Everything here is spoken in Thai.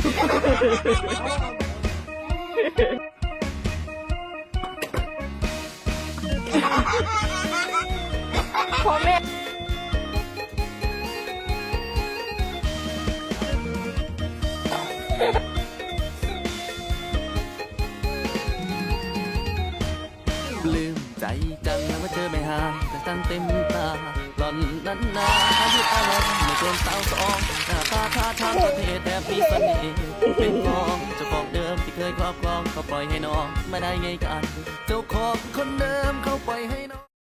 พ่อแม่ลืมใจจังแล้วมาเจอไม่ห่างแต่ตั้งเต็มตาหล่อนนั้นนาอายุอารมณ์ไม่เกินสาวสองหน้าตาท่าทางประเทศแต่มีเสน่ห์เป็นของเจ้าของเดิมที่เคยครอบครองเขาปล่อยให้น้องไม่ได้ไงกันเจ้าของคนเดิมเขาปล่อยให้น้อง